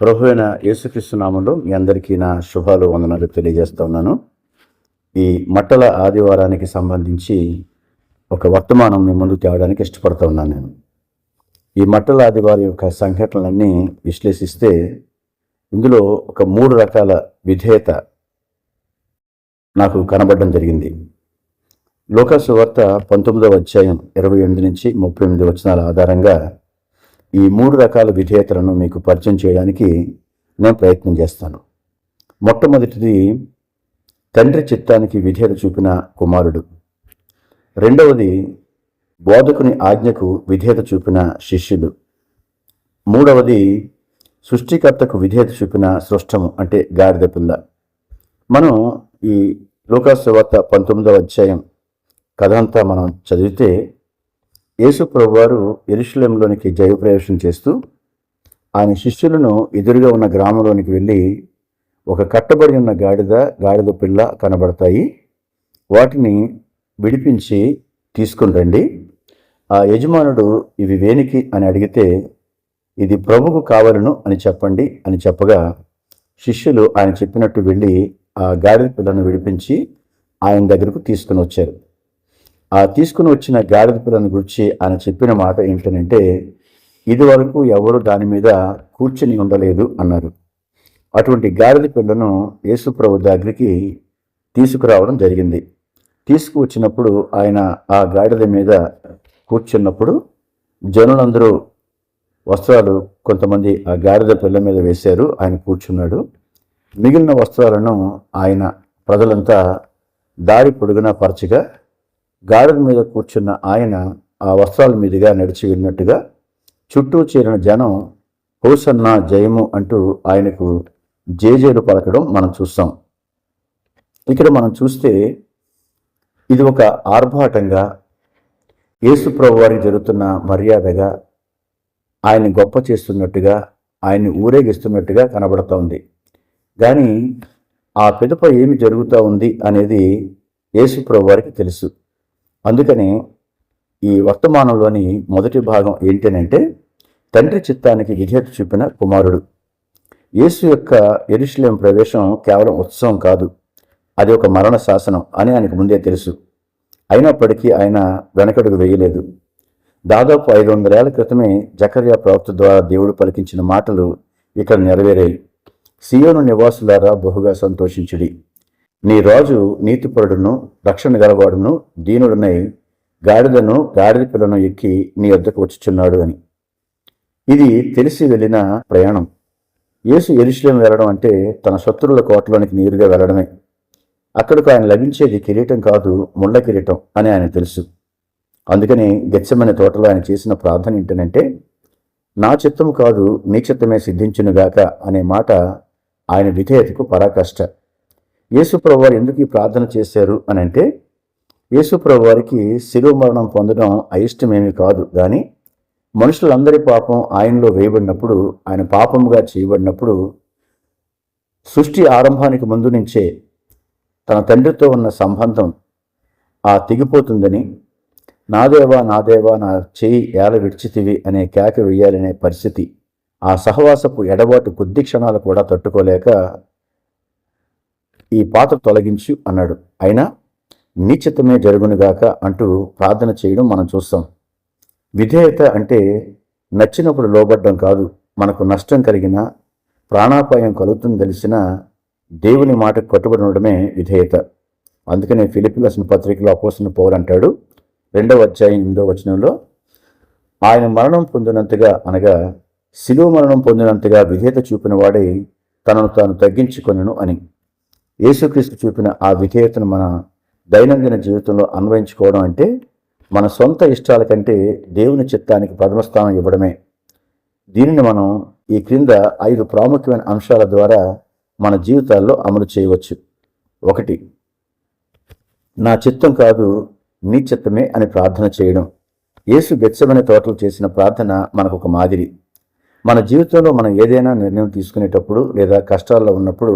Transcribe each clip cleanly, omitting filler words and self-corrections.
ప్రభు అయిన యేసుక్రీస్తు నామంలో మీ అందరికీ నా శుభాలు వందనాలు తెలియజేస్తా ఉన్నాను. ఈ మట్టల ఆదివారానికి సంబంధించి ఒక వర్తమానం మీ ముందు తేవడానికి ఇష్టపడుతూ ఉన్నాను. నేను ఈ మట్టల ఆదివారం యొక్క సంఘటనలన్నీ విశ్లేషిస్తే ఇందులో ఒక 3 రకాల విధేయత నాకు కనబడడం జరిగింది. లూకా సువార్త 19వ అధ్యాయం 28 నుంచి 38 వచనాల ఆధారంగా ఈ 3 రకాల విధేయతలను మీకు పరిచయం చేయడానికి నేను ప్రయత్నం చేస్తాను. మొట్టమొదటిది తండ్రి చిత్తానికి విధేయత చూపిన కుమారుడు. రెండవది బోధకుని ఆజ్ఞకు విధేయత చూపిన శిష్యులు. మూడవది సృష్టికర్తకు విధేయత చూపిన సృష్టము అంటే గాడిద పిల్ల. మనం ఈ లూకా సువార్త 19వ అధ్యాయం కథ అంతా మనం చదివితే యేసు ప్రభువారు యెరూషలేములోనికి జయప్రవేశం చేస్తూ ఆయన శిష్యులను ఎదురుగా ఉన్న గ్రామంలోనికి వెళ్ళి ఒక కట్టబడి ఉన్న గాడిద పిల్ల కనబడతాయి, వాటిని విడిపించి తీసుకుని రండి. ఆ యజమానుడు ఇవి వేనికి అని అడిగితే ఇది ప్రభువుకు కావలను అని చెప్పండి అని చెప్పగా శిష్యులు ఆయన చెప్పినట్టు వెళ్ళి ఆ గాడిద పిల్లను విడిపించి ఆయన దగ్గరకు తీసుకుని వచ్చారు. ఆ తీసుకుని వచ్చిన గాడిద పిల్లను గురించి ఆయన చెప్పిన మాట ఏంటంటే, ఇదివరకు ఎవరు దాని మీద కూర్చుని ఉండలేదు అన్నారు. అటువంటి గాడిద పిల్లను యేసు ప్రభు దగ్గరికి తీసుకురావడం జరిగింది. తీసుకువచ్చినప్పుడు ఆయన ఆ గాడిద మీద కూర్చున్నప్పుడు జనులందరూ వస్త్రాలు కొంతమంది ఆ గాడిద పిల్ల మీద వేశారు, ఆయన కూర్చున్నాడు. మిగిలిన వస్త్రాలను ఆయన ప్రజలంతా దారి పొడుగునా పరచగా గాడిద మీద కూర్చున్న ఆయన ఆ వస్త్రాల మీదుగా నడిచి వెళ్ళినట్టుగా చుట్టూ చేరిన జనం హోసన్నా జయము అంటూ ఆయనకు జేజేలు పలకడం మనం చూస్తాం. ఇక్కడ మనం చూస్తే ఇది ఒక ఆర్భాటంగా యేసు ప్రభు వారికి జరుగుతున్న మర్యాదగా ఆయన్ని గొప్ప చేస్తున్నట్టుగా ఆయన్ని ఊరేగిస్తున్నట్టుగా కనబడుతోంది. కానీ ఆ పిదప ఏమి జరుగుతూ ఉంది అనేది యేసు ప్రభు వారికి తెలుసు. అందుకనే ఈ వర్తమానంలోని మొదటి భాగం ఏంటంటే తండ్రి చిత్తానికి విధేయత చూపిన కుమారుడు. యేసు యొక్క యెరూషలేము ప్రవేశం కేవలం ఉత్సవం కాదు, అది ఒక మరణ శాసనం అని ఆయనకు ముందే తెలుసు. అయినప్పటికీ ఆయన వెనకడుగు వేయలేదు. దాదాపు 500 ఏళ్ల క్రితమే జకర్యా ప్రవక్త ద్వారా దేవుడు పలికించిన మాటలు ఇక్కడ నెరవేరాయి. సియోను నివాసులారా బహుగా సంతోషించుడి, నీ రాజు నీతిపరుడును రక్షణ గలవాడును దీనుడునై గాడిద పిల్లను ఎక్కి నీ వద్దకు వచ్చుచున్నాడు అని. ఇది తెలిసి వెళ్ళిన ప్రయాణం. యేసు యెరూషలేము వెళ్ళడం అంటే తన శత్రువుల కోటలోనికి నేరుగా వెళ్ళడమే. అక్కడికి ఆయన లభించేది కిరీటం కాదు, ముళ్ళ కిరీటం అని ఆయన తెలుసు. అందుకని గెత్సెమనే తోటలో ఆయన చేసిన ప్రార్థన ఏంటంటే, నా చిత్తము కాదు నీ చిత్తమే సిద్ధించునుగాక అనే మాట ఆయన విధేయతకు పరాకాష్ట. యేసు ప్రభు వారు ఎందుకు ఈ ప్రార్థన చేశారు అని అంటే, యేసు ప్రభు వారికి శిలువ మరణం పొందడం అయిష్టమేమీ కాదు, కానీ మనుషులందరి పాపం ఆయనలో వేయబడినప్పుడు, ఆయన పాపముగా చేయబడినప్పుడు సృష్టి ఆరంభానికి ముందు నుంచే తన తండ్రితో ఉన్న సంబంధం తెగిపోతుందని, నా దేవా నా చేయి ఏల విడిచితివి అనే కేక వేయాలనే పరిస్థితి, ఆ సహవాసపు ఎడబాటు కొద్ది క్షణాలు కూడా తట్టుకోలేక ఈ పాత్ర తొలగించు అన్నాడు. అయినా నీ చిత్తమే జరుగునుగాక అంటూ ప్రార్థన చేయడం మనం చూస్తాం. విధేయత అంటే నచ్చినప్పుడు లోబడ్డం కాదు, మనకు నష్టం కలిగిన ప్రాణాపాయం కలుగుతుంది తెలిసిన దేవుని మాటకు కట్టుబడి ఉండడమే విధేయత. అందుకనే ఫిలిప్పీ రాసిన పత్రికలో అపోస్తలుడైన పౌలు అంటాడు 2వ అధ్యాయం 8వ వచనంలో, ఆయన మరణం పొందినంతగా అనగా శిలువ మరణం పొందినంతగా విధేయత చూపిన వాడై తనను తాను తగ్గించుకొనెను అని. యేసుక్రీస్తు చూపిన ఆ విధేయతను మన దైనందిన జీవితంలో అన్వయించుకోవడం అంటే మన సొంత ఇష్టాల కంటే దేవుని చిత్తానికి ప్రథమ స్థానం ఇవ్వడమే. దీనిని మనం ఈ క్రింద 5 ప్రాముఖ్యమైన అంశాల ద్వారా మన జీవితాల్లో అమలు చేయవచ్చు. 1, నా చిత్తం కాదు నీ చిత్తమే అని ప్రార్థన చేయడం. యేసు గెత్సెమనే తోటలో చేసిన ప్రార్థన మనకు ఒక మాదిరి. మన జీవితంలో మనం ఏదైనా నిర్ణయం తీసుకునేటప్పుడు లేదా కష్టాల్లో ఉన్నప్పుడు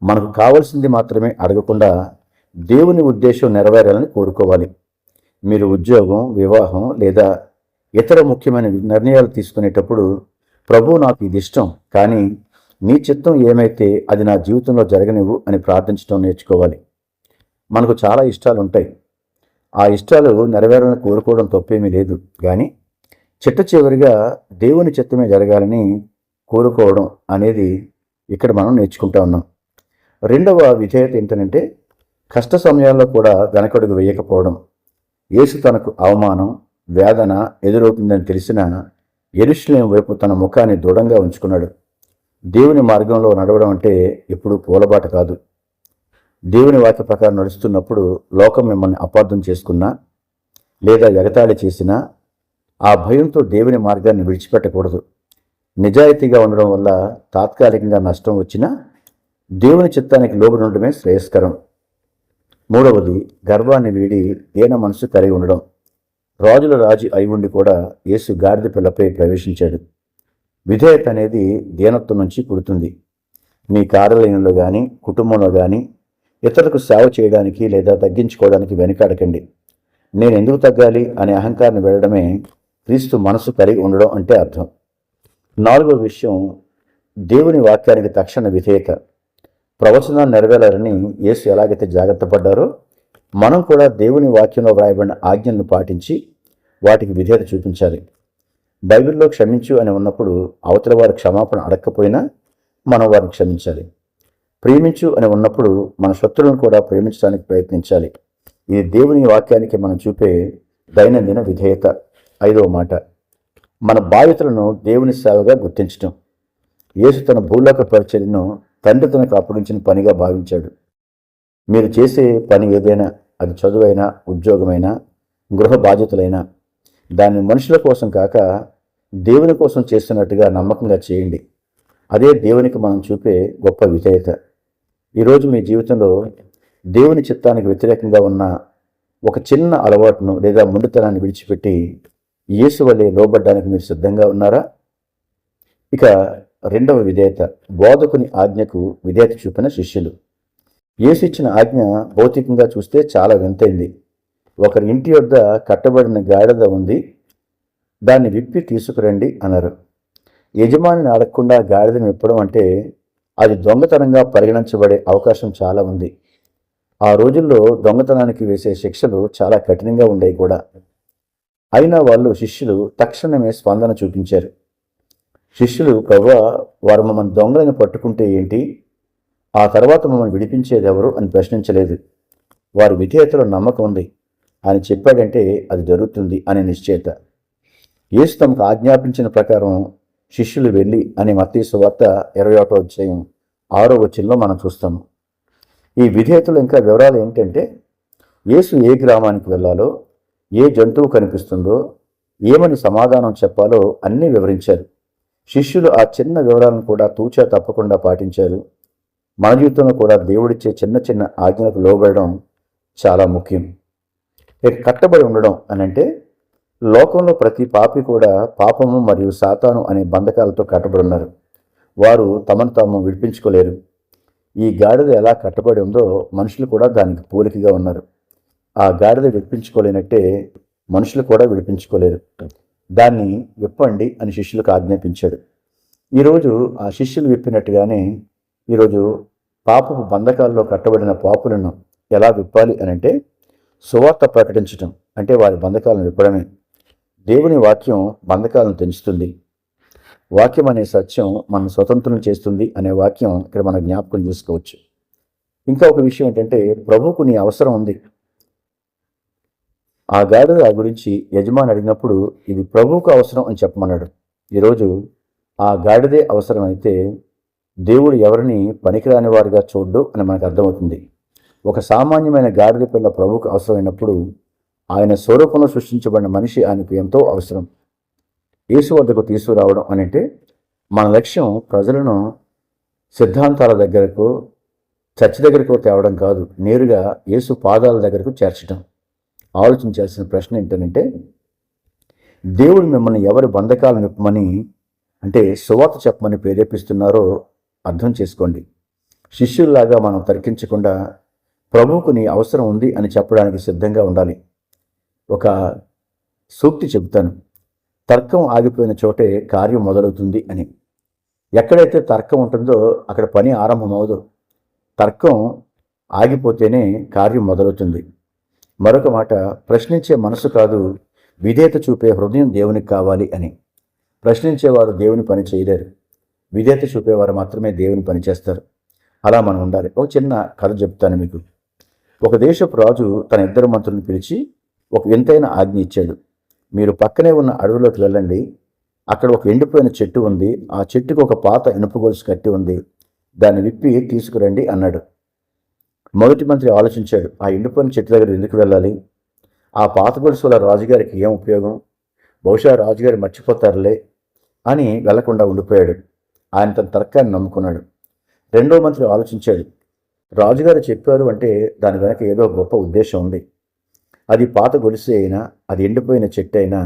మనకు కావాల్సింది మాత్రమే అడగకుండా దేవుని ఉద్దేశం నెరవేరాలని కోరుకోవాలి. మీరు ఉద్యోగం, వివాహం లేదా ఇతర ముఖ్యమైన నిర్ణయాలు తీసుకునేటప్పుడు ప్రభు నాకు ఇది ఇష్టం, కానీ నీ చిత్తం ఏమైతే అది నా జీవితంలో జరగనివ్వు అని ప్రార్థించడం నేర్చుకోవాలి. మనకు చాలా ఇష్టాలు ఉంటాయి. ఆ ఇష్టాలు నెరవేరాలని కోరుకోవడం తప్పేమీ లేదు. కానీ చిట్ట చివరిగా దేవుని చిత్తమే జరగాలని కోరుకోవడం అనేది ఇక్కడ మనం నేర్చుకుంటా ఉన్నాం. రెండవ విధేయత ఏంటంటే కష్ట సమయాల్లో కూడా వెనకడుగు వేయకపోవడం. యేసు తనకు అవమానం, వేదన ఎదురవుతుందని తెలిసిన యెరూషలేము వైపు తన ముఖాన్ని దృఢంగా ఉంచుకున్నాడు. దేవుని మార్గంలో నడవడం అంటే ఎప్పుడూ పూలబాట కాదు. దేవుని వాక్య ప్రకారం నడుస్తున్నప్పుడు లోకం మిమ్మల్ని అపార్థం చేసుకున్నా లేదా ఎగతాళి చేసినా ఆ భయంతో దేవుని మార్గాన్ని విడిచిపెట్టకూడదు. నిజాయితీగా ఉండడం వల్ల తాత్కాలికంగా నష్టం వచ్చినా దేవుని చిత్తానికి లోబడి ఉండడమే శ్రేయస్కరం. మూడవది, గర్వాన్ని వీడి దీన మనసు కలిగి ఉండడం. రాజుల రాజు అయి ఉండి కూడా యేసు గాడిద పిల్లపై ప్రవేశించాడు. విధేయత అనేది దీనత్వం నుంచి పుడుతుంది. మీ కార్యాలయంలో కానీ కుటుంబంలో కానీ ఇతరులకు సేవ చేయడానికి లేదా తగ్గించుకోవడానికి వెనుకాడకండి. నేను ఎందుకు తగ్గాలి అనే అహంకారాన్ని వెళ్ళడమే క్రీస్తు మనసు కలిగి ఉండడం అంటే అర్థం. నాలుగవ విషయం, దేవుని వాక్యానికి తక్షణ విధేయత. ప్రవచనాలు నెరవేరాలని యేసు ఎలాగైతే జాగ్రత్త పడ్డారో మనం కూడా దేవుని వాక్యంలో వ్రాయబడిన ఆజ్ఞలను పాటించి వాటికి విధేయత చూపించాలి. బైబిల్లో క్షమించు అని ఉన్నప్పుడు అవతల వారి క్షమాపణ అడగకపోయినా మనం వారిని క్షమించాలి. ప్రేమించు అని ఉన్నప్పుడు మన శత్రువులను కూడా ప్రేమించడానికి ప్రయత్నించాలి. ఇది దేవుని వాక్యానికి మనం చూపే దైనందిన విధేయత. ఐదవ మాట, మన బాధ్యతలను దేవుని సేవగా గుర్తించడం. యేసు తన భూలోక పరిచర్యను తండ్రి తనకు అప్పగించిన పనిగా భావించాడు. మీరు చేసే పని ఏదైనా, అది చదువైనా, ఉద్యోగమైనా, గృహ బాధ్యతలైనా, దాన్ని మనుషుల కోసం కాక దేవుని కోసం చేస్తున్నట్టుగా నమ్మకంగా చేయండి. అదే దేవునికి మనం చూపే గొప్ప విధేయత. ఈరోజు మీ జీవితంలో దేవుని చిత్తానికి వ్యతిరేకంగా ఉన్న ఒక చిన్న అలవాటును లేదా మొండితనాన్ని విడిచిపెట్టి యేసు వలె లోబడ్డానికి మీరు సిద్ధంగా ఉన్నారా? ఇక రెండవ విధేయత, బోధకుని ఆజ్ఞకు విధేయత చూపిన శిష్యులు. యేసు ఇచ్చిన ఆజ్ఞ భౌతికంగా చూస్తే చాలా వింతైంది. ఒకరి ఇంటి వద్ద కట్టబడిన గాడిద ఉంది, దాన్ని విప్పి తీసుకురండి అన్నారు. యజమానిని అడగకుండా గాడిదను విప్పడం అంటే అది దొంగతనంగా పరిగణించబడే అవకాశం చాలా ఉంది. ఆ రోజుల్లో దొంగతనానికి వేసే శిక్షలు చాలా కఠినంగా ఉండేవి కూడా. అయినా శిష్యులు తక్షణమే స్పందన చూపించారు. శిష్యులు, ప్రభువా, వారు మమ్మల్ని దొంగలను పట్టుకుంటే ఏంటి, ఆ తర్వాత మమ్మల్ని విడిపించేది ఎవరు అని ప్రశ్నించలేదు. వారి విధేయతలో నమ్మకం ఉంది. ఆయన చెప్పాడంటే అది జరుగుతుంది అనే నిశ్చయత. యేసు తమకు ఆజ్ఞాపించిన ప్రకారం శిష్యులు వెళ్ళి అని మత్తయి సువార్త 21వ అధ్యాయం 6వ వచనంలో మనం చూస్తాము. ఈ విధేయతలో ఇంకా వివరాలు ఏంటంటే, యేసు ఏ గ్రామానికి వెళ్ళాలో, ఏ జంతువు కనిపిస్తుందో, ఏమని సమాధానం చెప్పాలో అన్నీ వివరించారు. శిష్యులు ఆ చిన్న వివరాలను కూడా తూచా తప్పకుండా పాటించారు. మన జీవితంలో కూడా దేవుడిచ్చే చిన్న చిన్న ఆజ్ఞలకు లోబడడం చాలా ముఖ్యం. ఇక కట్టబడి ఉండడం అనంటే, లోకంలో ప్రతి పాపి కూడా పాపము మరియు సాతాను అనే బంధకాలతో కట్టబడి ఉన్నారు. వారు తమను తాము విడిపించుకోలేరు. ఈ గాడిద ఎలా కట్టబడి ఉందో మనుషులు కూడా దానికి పోలికగా ఉన్నారు. ఆ గాడిద విడిపించుకోలేనట్టే మనుషులు కూడా విడిపించుకోలేరు. దాన్ని విప్పండి అని శిష్యులకు ఆజ్ఞాపించాడు. ఈరోజు ఆ శిష్యులు విప్పినట్టుగానే ఈరోజు పాపపు బంధకాల్లో కట్టబడిన పాపులను ఎలా విప్పాలి అనంటే, సువార్త ప్రకటించటం అంటే వారి బంధకాలను విప్పడమే. దేవుని వాక్యం బంధకాలను తెంచుతుంది. వాక్యం అనే సత్యం మనం స్వతంత్రం చేస్తుంది అనే వాక్యం ఇక్కడ మనం జ్ఞాపకం చేసుకోవచ్చు. ఇంకా ఒక విషయం ఏంటంటే, ప్రభువుకు నీ అవసరం ఉంది. ఆ గాడిద గురించి యజమాని అడిగినప్పుడు ఇది ప్రభువుకు అవసరం అని చెప్పమన్నాడు. ఈరోజు ఆ గాడిదే అవసరమైతే దేవుడు ఎవరిని పనికిరాని వారిగా చూడ్డు అని మనకు అర్థమవుతుంది. ఒక సామాన్యమైన గాడిద పిల్ల ప్రభువుకు అవసరమైనప్పుడు ఆయన స్వరూపంలో సృష్టించబడిన మనిషి ఆయనకు ఎంతో అవసరం. యేసు వద్దకు తీసుకురావడం అంటే మన లక్ష్యం ప్రజలను సిద్ధాంతాల దగ్గరకు, చర్చ్ దగ్గరకు తేవడం కాదు, నేరుగా యేసు పాదాల దగ్గరకు చేర్చడం. ఆలోచించాల్సిన ప్రశ్న ఏంటంటే, దేవుడు మిమ్మల్ని ఎవరి బంధకాలను విప్పమని అంటే సువార్త చెప్పమని ప్రేరేపిస్తున్నారో అర్థం చేసుకోండి. శిష్యుల్లాగా మనం తర్కించకుండా ప్రభువుకు నీ అవసరం ఉంది అని చెప్పడానికి సిద్ధంగా ఉండాలి. ఒక సూక్తి చెబుతాను, తర్కం ఆగిపోయిన చోటే కార్యం మొదలవుతుంది అని. ఎక్కడైతే తర్కం ఉంటుందో అక్కడ పని ఆరంభమవదు. తర్కం ఆగిపోతేనే కార్యం మొదలవుతుంది. మరొక మాట, ప్రశ్నించే మనసు కాదు, విధేయత చూపే హృదయం దేవునికి కావాలి అని. ప్రశ్నించేవారు దేవుని పని చేయలేరు, విధేయత చూపేవారు మాత్రమే దేవుని పని చేస్తారు. అలా మనం ఉండాలి. ఒక చిన్న కథ చెప్తాను మీకు. ఒక దేశపు రాజు తన ఇద్దరు మంత్రులను పిలిచి ఒక వింతైన ఆజ్ఞ ఇచ్చాడు. మీరు పక్కనే ఉన్న అడవిలోకి వెళ్ళండి, అక్కడ ఒక ఎండిపోయిన చెట్టు ఉంది, ఆ చెట్టుకు ఒక పాత ఇనుప గొలుసు కట్టి ఉంది, దాన్ని విప్పి తీసుకురండి అన్నాడు. మొదటి మంత్రి ఆలోచించాడు, ఆ ఎండిపోయిన చెట్టు దగ్గర ఎందుకు వెళ్ళాలి? ఆ పాత గొలుసు వల్ల రాజుగారికి ఏం ఉపయోగం? బహుశా రాజుగారు మర్చిపోతారులే అని వెళ్లకుండా ఉండిపోయాడు. ఆయన తన తర్కాన్ని నమ్ముకున్నాడు. రెండో మంత్రి ఆలోచించాడు, రాజుగారు చెప్పారు అంటే దాని వెనక ఏదో గొప్ప ఉద్దేశం ఉంది. అది పాత గొలుసు అయినా, అది ఎండిపోయిన చెట్టు అయినా,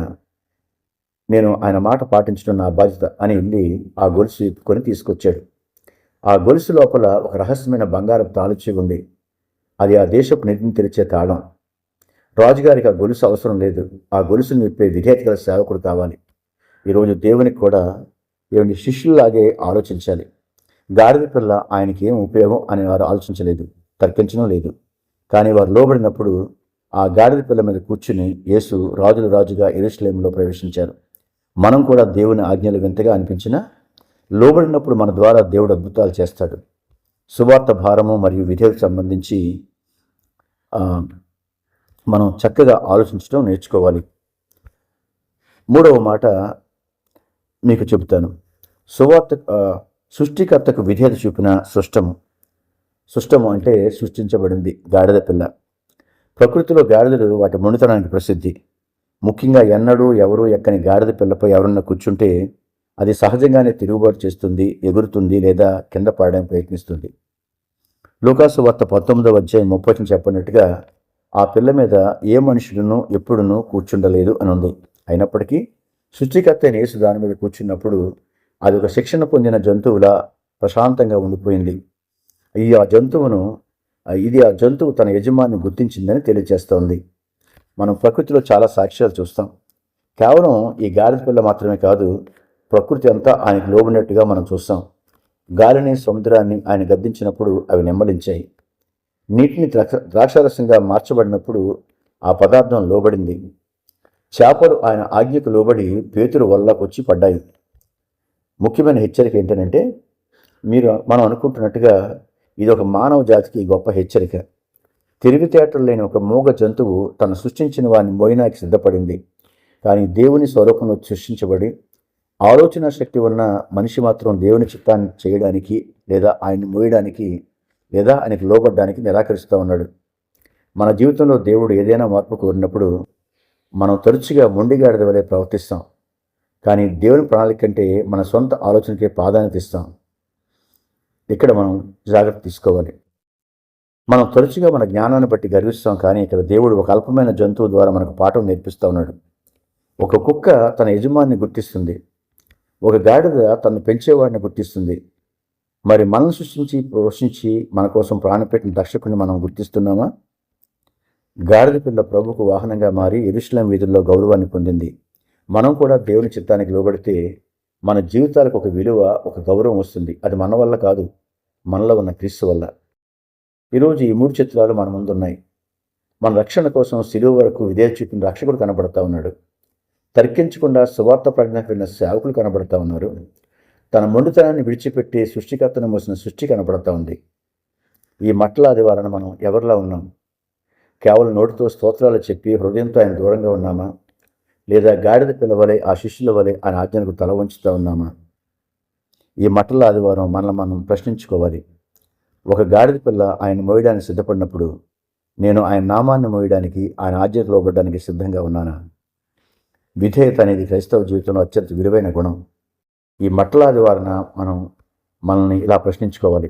నేను ఆయన మాట పాటించడం నా బాధ్యత అని వెళ్ళి ఆ గొలుసు విప్పుకొని తీసుకొచ్చాడు. ఆ గొలుసు లోపల ఒక రహస్యమైన బంగారపు తాళుచి ఉంది. అది ఆ దేశపు నిధిని తెరిచే తాళం. రాజుగారికి ఆ గొలుసు అవసరం లేదు, ఆ గొలుసును విప్పే విధేయత గల సేవకుడు కావాలి. ఈరోజు దేవునికి కూడా ఏమిటి, శిష్యులాగే ఆలోచించాలి. గాడిద పిల్ల ఆయనకి ఏం ఉపయోగం అని వారు ఆలోచించలేదు, తర్కించడం లేదు. కానీ వారు లోబడినప్పుడు ఆ గాడిద పిల్ల మీద కూర్చుని యేసు రాజుల రాజుగా యెరూషలేములో ప్రవేశించారు. మనం కూడా దేవుని ఆజ్ఞలు వింతగా అనిపించినా లోబడినప్పుడు మన ద్వారా దేవుడు అద్భుతాలు చేస్తాడు. సువార్త భారము మరియు విధేయతకు సంబంధించి మనం చక్కగా ఆలోచించడం నేర్చుకోవాలి. మూడవ మాట మీకు చెబుతాను. సువార్త సృష్టికర్తకు విధేయత చూపిన సృష్టము అంటే సృష్టించబడింది గాడిద పిల్ల. ప్రకృతిలో గాడిదలు వాటి మొండితనానికి ప్రసిద్ధి. ముఖ్యంగా ఎన్నడూ ఎవరూ ఎక్కని గాడిద పిల్లపై ఎవరన్నా కూర్చుంటే అది సహజంగానే తిరుగుబాటు చేస్తుంది, ఎగురుతుంది లేదా కింద పడడానికి ప్రయత్నిస్తుంది. లూకాసు వార్త 19:30 చెప్పినట్టుగా ఆ పిల్ల మీద ఏ మనుషులను ఎప్పుడునూ కూర్చుండలేదు అని ఉంది. అయినప్పటికీ సృష్టికర్త అయిన యేసు దాని మీద కూర్చున్నప్పుడు అది ఒక శిక్షణ పొందిన జంతువులా ప్రశాంతంగా ఉండిపోయింది. ఇది ఆ జంతువు తన యజమాన్ని గుర్తించిందని తెలియజేస్తోంది. మనం ప్రకృతిలో చాలా సాక్ష్యాలు చూస్తాం. కేవలం ఈ గాడిద పిల్ల మాత్రమే కాదు, ప్రకృతి అంతా ఆయనకు లోబడినట్టుగా మనం చూస్తాం. గాలిని, సముద్రాన్ని ఆయన గద్దించినప్పుడు అవి నెమ్మలించాయి. నీటిని ద్రాక్షారసంగా మార్చబడినప్పుడు ఆ పదార్థం లోబడింది. చేపలు ఆయన ఆజ్ఞకు లోబడి పేతురు వల్లకొచ్చి పడ్డాయి. ముఖ్యమైన హెచ్చరిక ఏంటంటే, మనం అనుకుంటున్నట్టుగా ఇది ఒక మానవ జాతికి గొప్ప హెచ్చరిక. తెలివితేటలు లేని ఒక మూగ జంతువు తను సృష్టించిన వారిని మోయడానికి సిద్ధపడింది. కానీ దేవుని స్వరూపంలో సృష్టించబడి ఆలోచన శక్తి ఉన్న మనిషి మాత్రం దేవుని చిత్తాన్ని చేయడానికి లేదా ఆయన్ని మోయడానికి లేదా ఆయనకు లోబడ్డానికి నిరాకరిస్తూ ఉన్నాడు. మన జీవితంలో దేవుడు ఏదైనా మార్పు కోరినప్పుడు మనం తరచుగా మొండిగాడిద వలె ప్రవర్తిస్తాం. కానీ దేవుని ప్రణాళిక కంటే మన సొంత ఆలోచనకే ప్రాధాన్యత ఇస్తాం. ఇక్కడ మనం జాగ్రత్త తీసుకోవాలి. మనం తరచుగా మన జ్ఞానాన్ని బట్టి గర్విస్తాం, కానీ ఇక్కడ దేవుడు ఒక అల్పమైన జంతువు ద్వారా మనకు పాఠం నేర్పిస్తూ ఉన్నాడు. ఒక కుక్క తన యజమానిని గుర్తిస్తుంది, ఒక గాడిద తను పెంచేవాడిని గుర్తిస్తుంది. మరి మనం సృష్టించి పోషించి మన కోసం ప్రాణపెట్టిన రక్షకుని మనం గుర్తిస్తున్నామా? గాడిద పిల్ల ప్రభుకు వాహనంగా మారి యెరూషలేము వీధుల్లో గౌరవాన్ని పొందింది. మనం కూడా దేవుని చిత్తానికి లోబడితే మన జీవితాలకు ఒక విలువ, ఒక గౌరవం వస్తుంది. అది మన వల్ల కాదు, మనలో ఉన్న క్రీస్తు వల్ల. ఈరోజు ఈ 3 చిత్రాలు మన ముందున్నాయి. మన రక్షణ కోసం శిలువ వరకు విధేయత చూపిన రక్షకుడు కనబడతా ఉన్నాడు. తర్కించకుండా సువార్త ప్రజ్ఞకు విన్న సేవకులు కనబడతా ఉన్నారు. తన మొండితనాన్ని విడిచిపెట్టి సృష్టికర్తను మోసిన సృష్టి కనబడతా ఉంది. ఈ మట్ల ఆదివారాన మనం ఎవరిలా ఉన్నాం? కేవలం నోటితో స్తోత్రాలు చెప్పి హృదయంతో ఆయన దూరంగా ఉన్నామా? లేదా గాడిద పిల్లవలే ఆ శిష్యుల వలె ఆయన ఆజ్ఞలకు తల వంచుతూ ఉన్నామా? ఈ మట్టల ఆదివారం మనల్ని మనం ప్రశ్నించుకోవాలి. ఒక గాడిద పిల్ల ఆయన మోయడానికి సిద్ధపడినప్పుడు నేను ఆయన నామాన్ని మోయడానికి, ఆయన ఆజ్ఞకు లోబడడానికి సిద్ధంగా ఉన్నానా? విధేయత అనేది క్రైస్తవ జీవితంలో అత్యంత విలువైన గుణం. ఈ మట్టల ఆదివారాన మనల్ని ఇలా ప్రశ్నించుకోవాలి.